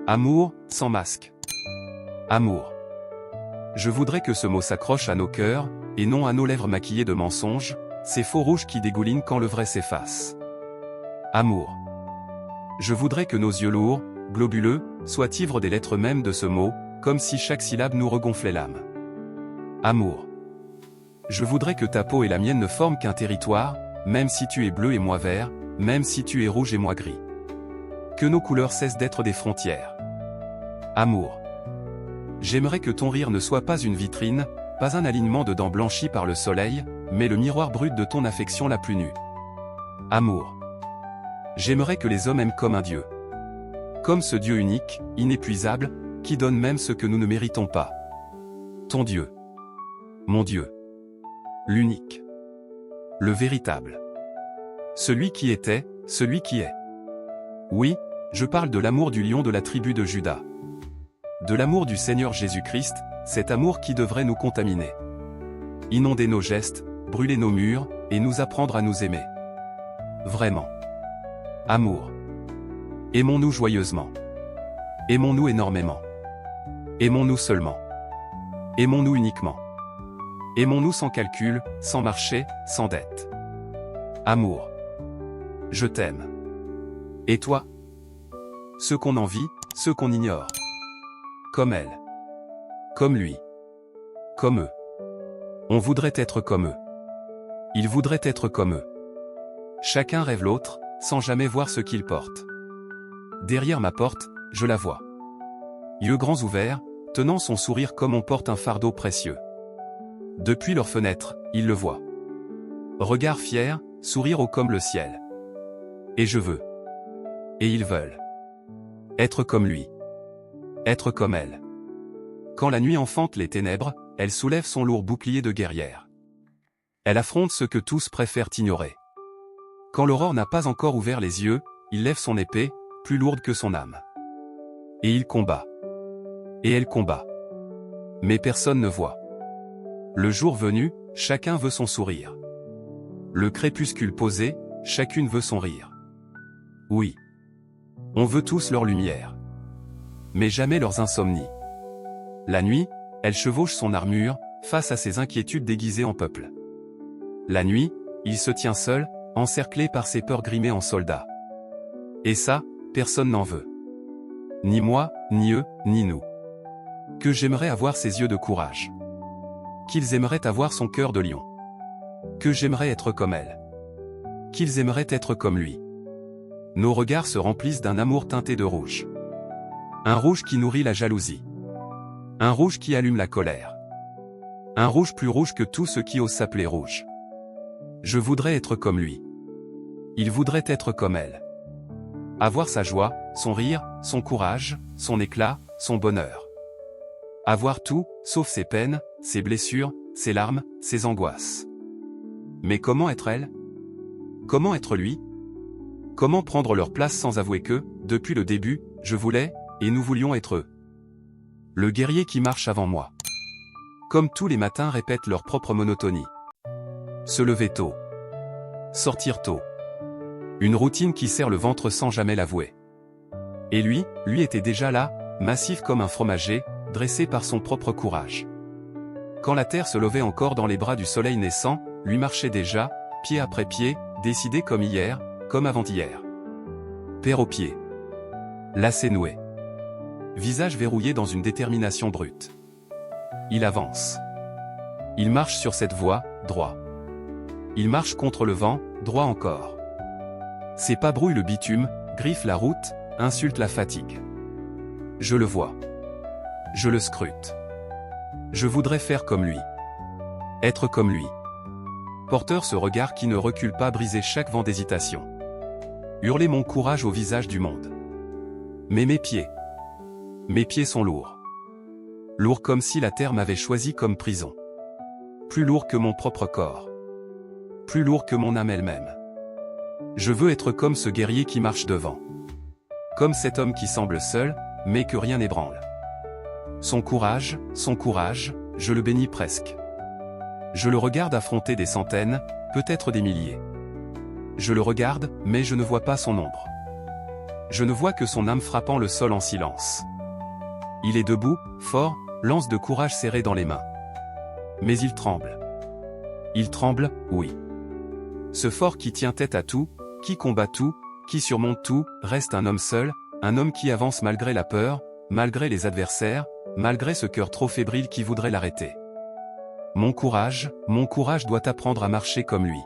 Amour, sans masque. Amour. Je voudrais que ce mot s'accroche à nos cœurs, et non à nos lèvres maquillées de mensonges, ces faux rouges qui dégoulinent quand le vrai s'efface. Amour. Je voudrais que nos yeux lourds, globuleux, soient ivres des lettres mêmes de ce mot, comme si chaque syllabe nous regonflait l'âme. Amour. Je voudrais que ta peau et la mienne ne forment qu'un territoire, même si tu es bleu et moi vert, même si tu es rouge et moi gris. Que nos couleurs cessent d'être des frontières. Amour. J'aimerais que ton rire ne soit pas une vitrine, pas un alignement de dents blanchies par le soleil, mais le miroir brut de ton affection la plus nue. Amour. J'aimerais que les hommes aiment comme un Dieu. Comme ce Dieu unique, inépuisable, qui donne même ce que nous ne méritons pas. Ton Dieu. Mon Dieu. L'unique. Le véritable. Celui qui était, celui qui est. Oui, je parle de l'amour du lion de la tribu de Juda. De l'amour du Seigneur Jésus-Christ, cet amour qui devrait nous contaminer. Inonder nos gestes, brûler nos murs, et nous apprendre à nous aimer. Vraiment. Amour. Aimons-nous joyeusement. Aimons-nous énormément. Aimons-nous seulement. Aimons-nous uniquement. Aimons-nous sans calcul, sans marché, sans dette. Amour. Je t'aime. Et toi? Ceux qu'on envie, ceux qu'on ignore. Comme elle. Comme lui. Comme eux. On voudrait être comme eux. Ils voudraient être comme eux. Chacun rêve l'autre, sans jamais voir ce qu'il porte. Derrière ma porte, je la vois. Yeux grands ouverts, tenant son sourire comme on porte un fardeau précieux. Depuis leur fenêtre, ils le voient. Regard fier, sourire haut comme le ciel. Et je veux. Et ils veulent. Être comme lui. Être comme elle. Quand la nuit enfante les ténèbres, elle soulève son lourd bouclier de guerrière. Elle affronte ce que tous préfèrent ignorer. Quand l'aurore n'a pas encore ouvert les yeux, il lève son épée, plus lourde que son âme. Et il combat. Et elle combat. Mais personne ne voit. Le jour venu, chacun veut son sourire. Le crépuscule posé, chacune veut son rire. Oui. On veut tous leur lumière. Mais jamais leurs insomnies. La nuit, elle chevauche son armure, face à ses inquiétudes déguisées en peuple. La nuit, il se tient seul, encerclé par ses peurs grimées en soldat. Et ça, personne n'en veut. Ni moi, ni eux, ni nous. Que j'aimerais avoir ses yeux de courage. Qu'ils aimeraient avoir son cœur de lion. Que j'aimerais être comme elle. Qu'ils aimeraient être comme lui. Nos regards se remplissent d'un amour teinté de rouge. Un rouge qui nourrit la jalousie. Un rouge qui allume la colère. Un rouge plus rouge que tous ceux qui osent s'appeler rouge. Je voudrais être comme lui. Il voudrait être comme elle. Avoir sa joie, son rire, son courage, son éclat, son bonheur. Avoir tout, sauf ses peines, ses blessures, ses larmes, ses angoisses. Mais comment être elle? Comment être lui? Comment prendre leur place sans avouer que, depuis le début, je voulais, et nous voulions être eux? Le guerrier qui marche avant moi. Comme tous les matins répètent leur propre monotonie. Se lever tôt. Sortir tôt. Une routine qui serre le ventre sans jamais l'avouer. Et lui était déjà là, massif comme un fromager, dressé par son propre courage. Quand la terre se levait encore dans les bras du soleil naissant, lui marchait déjà, pied après pied, décidé comme hier, comme avant-hier. Paire aux pieds. Lacets noués. Visage verrouillé dans une détermination brute. Il avance. Il marche sur cette voie, droit. Il marche contre le vent, droit encore. Ses pas brouillent le bitume, griffent la route, insultent la fatigue. Je le vois. Je le scrute. Je voudrais faire comme lui. Être comme lui. Porteur ce regard qui ne recule pas, briser chaque vent d'hésitation. Hurler mon courage au visage du monde. Mais mes pieds sont lourds. Lourds comme si la terre m'avait choisi comme prison. Plus lourd que mon propre corps. Plus lourd que mon âme elle-même. Je veux être comme ce guerrier qui marche devant. Comme cet homme qui semble seul, mais que rien n'ébranle. Son courage, je le bénis presque. Je le regarde affronter des centaines, peut-être des milliers. Je le regarde, mais je ne vois pas son ombre. Je ne vois que son âme frappant le sol en silence. Il est debout, fort, lance de courage serré dans les mains. Mais il tremble. Il tremble, oui. Ce fort qui tient tête à tout, qui combat tout, qui surmonte tout, reste un homme seul, un homme qui avance malgré la peur, malgré les adversaires, malgré ce cœur trop fébrile qui voudrait l'arrêter. Mon courage doit apprendre à marcher comme lui.